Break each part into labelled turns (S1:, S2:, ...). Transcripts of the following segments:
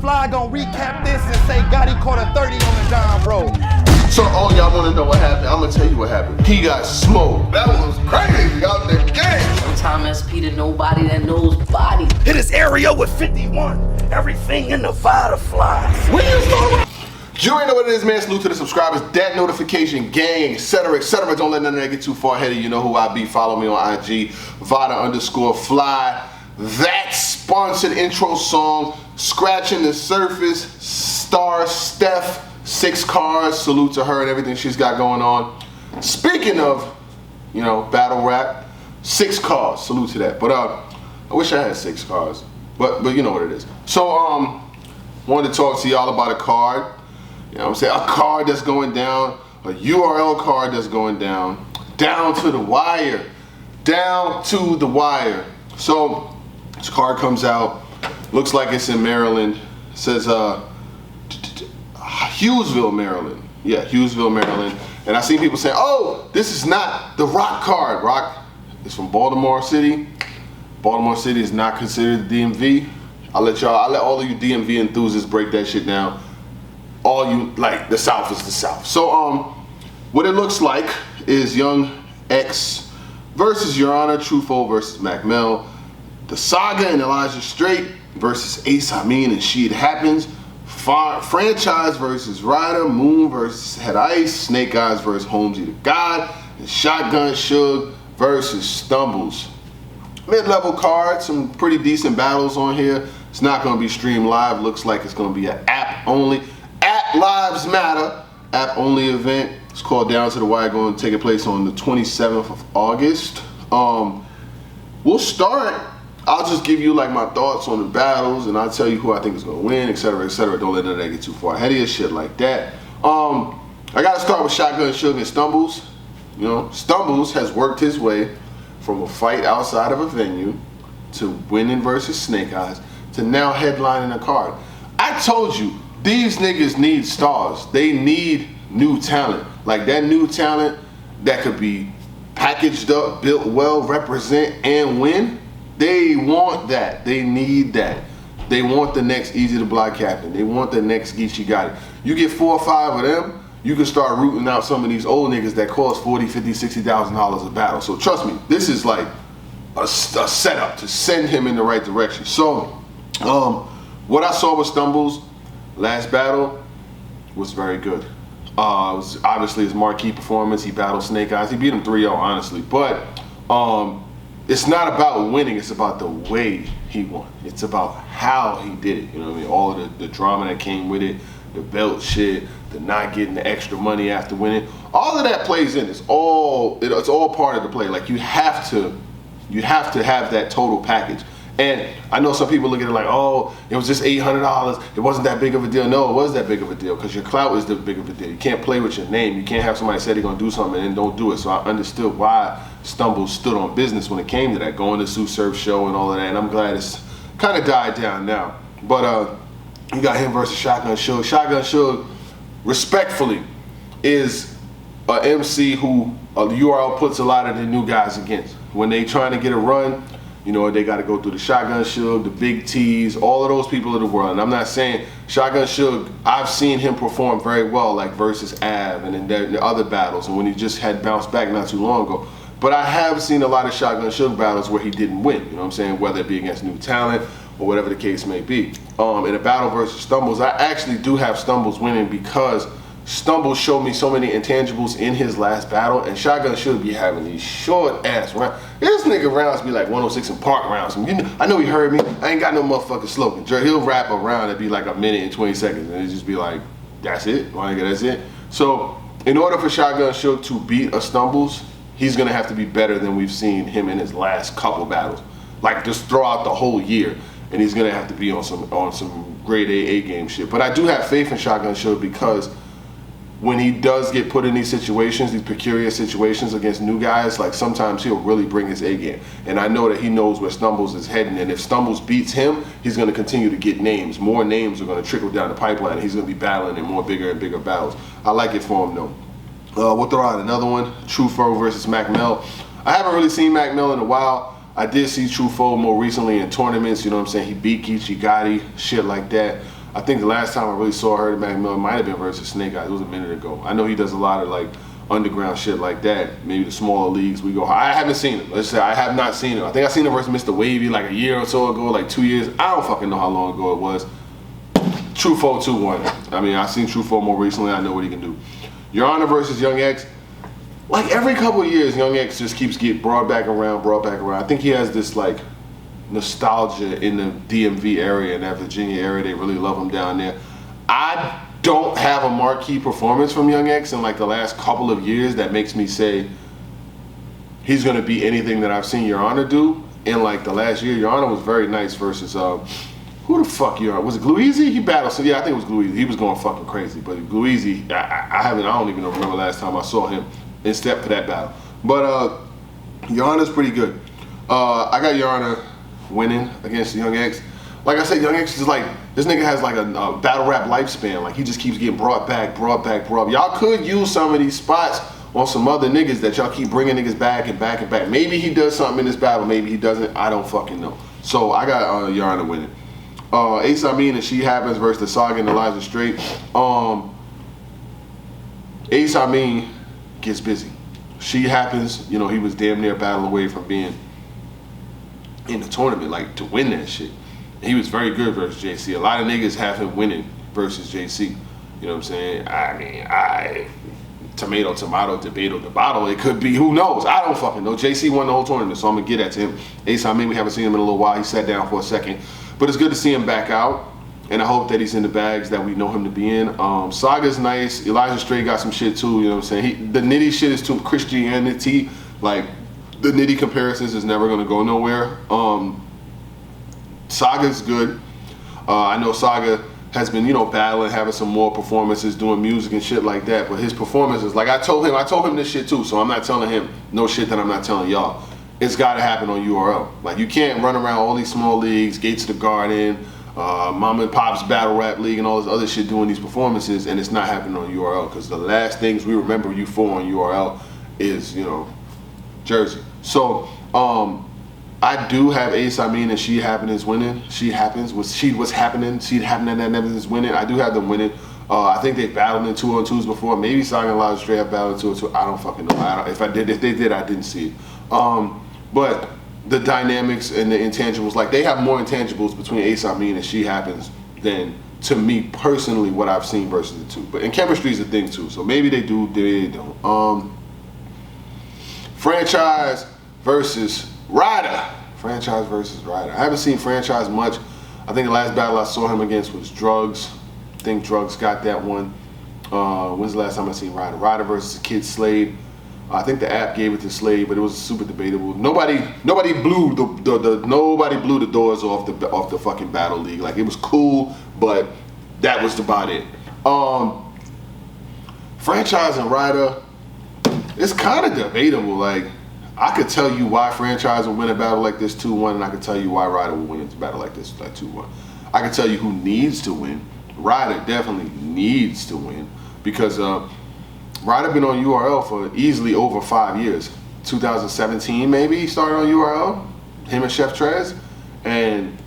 S1: Fly gonna recap this and say Gotti caught a 30 on the dime road.
S2: So all y'all wanna know what happened? I'm gonna tell you what happened. He got smoked. That was crazy out the game.
S3: Sometimes SP to nobody that knows body.
S1: Hit this area with 51. Everything in the Vada flies.
S2: You already know what it is, man. Salute to the subscribers, that notification gang, etc., etc. Don't let none of that get too far ahead of you. You know who I be. Follow me on IG, Vada_fly. That sponsored intro song, Scratching the Surface, star Steph, 6 cars. Salute to her and everything she's got going on. Speaking of, you know, battle rap, 6 cars. Salute to that. But I wish I had 6 cars. But you know what it is. So wanted to talk to y'all about a card. You know what I'm saying? A card that's going down, a URL card that's going down to the wire, down to the wire. So this card comes out, looks like it's in Maryland. It says Hughesville, Maryland. Yeah, Hughesville, Maryland. And I see people saying, oh, this is not the Rock card. Rock is from Baltimore City. Baltimore City is not considered the DMV. I'll let all of you DMV enthusiasts break that shit down. All you, like, the South is the South. So what it looks like is Young X versus Your Honor, Truffaut versus Mac Mel, The Saga and Elijah Straight versus Ace Amin and She It Happens, Franchise versus Ryder, Moon versus Head Ice, Snake Eyes versus Holmesy the God, and Shotgun Suge versus Stumbles. Mid-level card, some pretty decent battles on here. It's not going to be streamed live. Looks like it's going to be an app only. App Lives Matter, app only event. It's called Down to the Wire, going to take place on the 27th of August. We'll start. I'll just give you like my thoughts on the battles, and I'll tell you who I think is going to win, etc., etc. Don't let none of that get too far ahead of you, shit like that. I got to start with Shotgun Suge and Stumbles. You know, Stumbles has worked his way from a fight outside of a venue to winning versus Snake Eyes to now headlining a card. I told you, these niggas need stars. They need new talent. Like that new talent that could be packaged up, built well, represent, and win. They want that. They need that. They want the next Easy to Block captain. They want the next Geechee Gotti. You get 4 or 5 of them, you can start rooting out some of these old niggas that cost $40, $50, $60,000 a battle. So trust me, this is like a setup to send him in the right direction. So what I saw with Stumbles last battle was very good. It was obviously his marquee performance. He battled Snake Eyes. He beat him 3-0, honestly. But it's not about winning. It's about the way he won. It's about how he did it. You know what I mean? All of the drama that came with it, the belt shit, the not getting the extra money after winning. All of that plays in. It's all part of the play. Like you have to have that total package. And I know some people look at it like, oh, it was just $800. It wasn't that big of a deal. No, it was that big of a deal because your clout is the big of a deal. You can't play with your name. You can't have somebody say they're going to do something and then don't do it. So I understood why Stumbles stood on business when it came to that, going to Sue Surf show and all of that. And I'm glad it's kind of died down now. But you got him versus Shotgun Suge. Shotgun Suge, respectfully, is a MC who the URL puts a lot of the new guys against. When they trying to get a run, you know, they got to go through the Shotgun Suge, the Big T's, all of those people of the world. And I'm not saying Shotgun Suge, I've seen him perform very well, like versus Av and in the other battles, and when he just had bounced back not too long ago. But I have seen a lot of Shotgun Suge battles where he didn't win, you know what I'm saying, whether it be against new talent or whatever the case may be. In a battle versus Stumbles, I actually do have Stumbles winning because Stumbles showed me so many intangibles in his last battle, and Shotgun should be having these short ass rounds. This nigga rounds be like 106 in park rounds. I know he heard me. I ain't got no motherfucking slogan. He'll rap a round and be like 1 minute and 20 seconds, and it just be like, that's it, my nigga, that's it. So in order for Shotgun Suge to beat a Stumbles, he's gonna have to be better than we've seen him in his last couple battles. Like just throw out the whole year, and he's gonna have to be on some grade A game shit. But I do have faith in Shotgun Suge because when he does get put in these situations, these peculiar situations against new guys, like sometimes he'll really bring his A game. And I know that he knows where Stumbles is heading, and if Stumbles beats him, he's gonna continue to get names. More names are gonna trickle down the pipeline, and he's gonna be battling in more bigger and bigger battles. I like it for him though. We'll throw out another one, Truffaut versus Mac Mel. I haven't really seen Mac Mel in a while. I did see Truffaut more recently in tournaments, you know what I'm saying? He beat Geechee Gotti, shit like that. I think the last time I really saw her at Mac Miller might have been versus Snake Eyes. It was a minute ago. I know he does a lot of like underground shit like that. Maybe the smaller leagues we go. I haven't seen him. Let's say I have not seen him. I think I seen him versus Mr. Wavy like a year or so ago, like 2 years. I don't fucking know how long ago it was. True Foe 2-1. I mean, I've seen True Foe more recently. I know what he can do. Your Honor versus Young X. Like every couple of years, Young X just keeps getting brought back around. I think he has this like nostalgia in the DMV area and that Virginia area. They really love him down there. I don't have a marquee performance from Young X in like the last couple of years that makes me say he's gonna be anything that I've seen Your Honor do. In like the last year, Your Honor was very nice versus who the fuck Your Honor? Was it Gluezy? He battled. So yeah, I think it was Gluezy. He was going fucking crazy. But Gluezy, I don't even remember last time I saw him in step for that battle. But Your Honor's pretty good. I got Your Honor winning against Young X. Like I said, Young X is like, this nigga has like a battle rap lifespan. Like he just keeps getting brought back. Y'all could use some of these spots on some other niggas that y'all keep bringing niggas back and back and back. Maybe he does something in this battle, maybe he doesn't. I don't fucking know. So I got Your Honor winning. Ace Amin and She Happens versus the Saga and Elijah Straight. Ace Amin gets busy. She Happens, you know, he was damn near a battle away from being in the tournament, like to win that shit. He was very good versus JC. A lot of niggas have him winning versus JC. You know what I'm saying? I mean, tomato, debate. It could be, who knows? I don't fucking know. JC won the whole tournament, so I'm gonna get that to him. Ace Amin, we haven't seen him in a little while. He sat down for a second. But it's good to see him back out. And I hope that he's in the bags that we know him to be in. Saga's nice. Elijah Straight got some shit too, you know what I'm saying? The Nitty shit is too Christianity. Like, the Nitty comparisons is never gonna go nowhere. Saga's good. I know Saga has been, you know, battling, having some more performances, doing music and shit like that. But his performances, like I told him this shit too, so I'm not telling him no shit that I'm not telling y'all. It's gotta happen on URL. Like you can't run around all these small leagues, Gates of the Garden, Mom and Pop's Battle Rap League and all this other shit doing these performances and it's not happening on URL because the last things we remember you for on URL is, you know, Jersey. So, I do have Ace Amin and She Happens winning. She Happens what's happening. She Happening that never is winning. I do have them winning. I think they battled in 2-on-2s before. Maybe Saga and Elijah Straight have battled in 2-on-2. I don't fucking know. If they did, I didn't see it. But the dynamics and the intangibles, like they have more intangibles between Ace Amin and She Happens than, to me personally, what I've seen versus the two. But and chemistry is a thing too. So maybe they do, maybe they don't. Franchise versus Ryder. Franchise versus Ryder. I haven't seen Franchise much. I think the last battle I saw him against was Drugs. I think Drugs got that one. When's the last time I seen Ryder? Ryder versus Kid Slade. I think the app gave it to Slade, but it was super debatable. Nobody blew the doors off the fucking battle league. Like it was cool, but that was about it. Franchise and Ryder, it's kind of debatable. Like I could tell you why Franchise will win a battle like this 2-1, and I could tell you why Ryder will win a battle like this like 2-1. I could tell you who needs to win. Ryder definitely needs to win because Ryder been on URL for easily over 5 years. 2017 maybe he started on URL, him and Chef Trez, and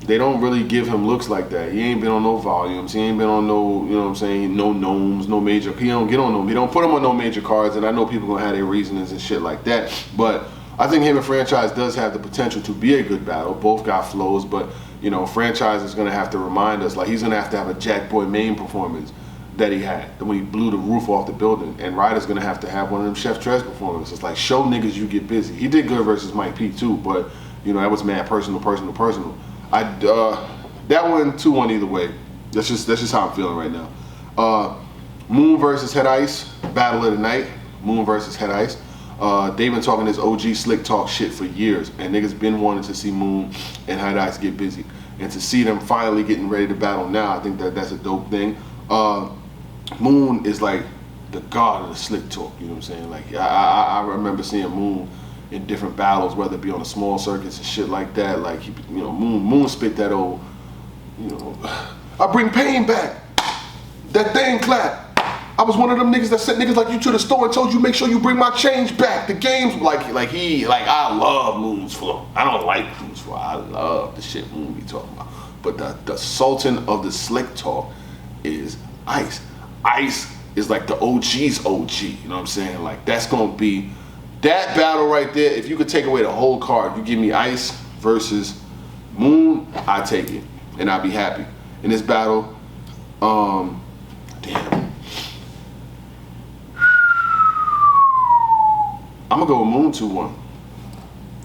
S2: they don't really give him looks like that. He ain't been on no volumes, he ain't been on no, you know what I'm saying, no gnomes, no major, he don't get on them. He don't put him on no major cards, and I know people gonna have their reasonings and shit like that, but I think him and Franchise does have the potential to be a good battle. Both got flows, but you know, Franchise is gonna have to remind us, like he's gonna have a Jack Boy main performance that he had when he blew the roof off the building, and Ryder's gonna have to have one of them Chef Trez performances. Like show niggas you get busy. He did good versus Mike P too, but you know that was mad personal. That one 2-1 either way. That's just how I'm feeling right now. Moon versus Head Ice, battle of the night. Moon versus Head Ice. They've been talking this OG slick talk shit for years, and niggas been wanting to see Moon and Head Ice get busy, and to see them finally getting ready to battle now, I think that's a dope thing. Moon is like the god of the slick talk, you know what I'm saying? Like I remember seeing Moon in different battles, whether it be on the small circuits and shit like that. Like he, you know, Moon spit that old, you know, I bring pain back. That thing clap. I was one of them niggas that sent niggas like you to the store and told you make sure you bring my change back. The game's like I love Moon's flow. I don't like Moon's flow. I love the shit Moon be talking about. But the Sultan of the Slick Talk is Ice. Ice is like the OG's OG. You know what I'm saying? Like that's gonna be that battle right there. If you could take away the whole card, you give me Ice versus Moon, I take it, and I'll be happy. In this battle, damn. I'm gonna go with Moon 2-1.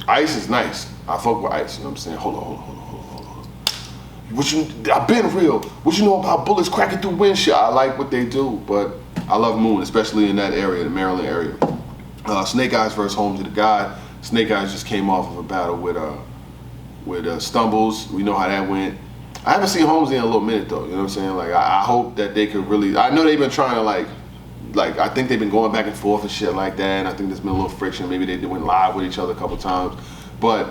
S2: Ice is nice. I fuck with Ice, you know what I'm saying? Hold on. I've been real. What you know about bullets cracking through windshield? I like what they do, but I love Moon, especially in that area, the Maryland area. Snake Eyes versus Home to the God. Snake Eyes just came off of a battle with Stumbles. We know how that went. I haven't seen Holmes in a little minute though, you know what I'm saying? Like I hope that they could really, I know they've been trying to like I think they've been going back and forth and shit like that, and I think there's been a little friction. Maybe they went live with each other a couple times. But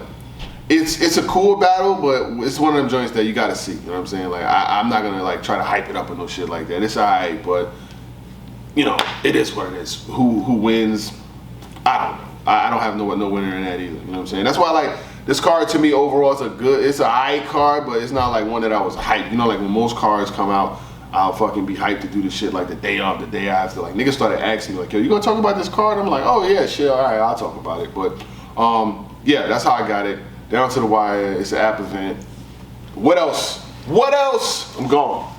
S2: it's a cool battle, but it's one of them joints that you gotta see, you know what I'm saying? Like I'm not gonna like try to hype it up or no shit like that. It's alright, but you know, it is what it is. Who wins? I don't know. I don't have no winner in that either, you know what I'm saying? That's why like this card to me overall it's an alright card, but it's not like one that I was hyped. You know, like when most cards come out, I'll fucking be hyped to do the shit like the day of, the day after. Like niggas started asking me like, yo, you gonna talk about this card? I'm like, oh yeah, shit, all right, I'll talk about it. But yeah, that's how I got it. Down to the wire, it's an app event. What else? I'm gone.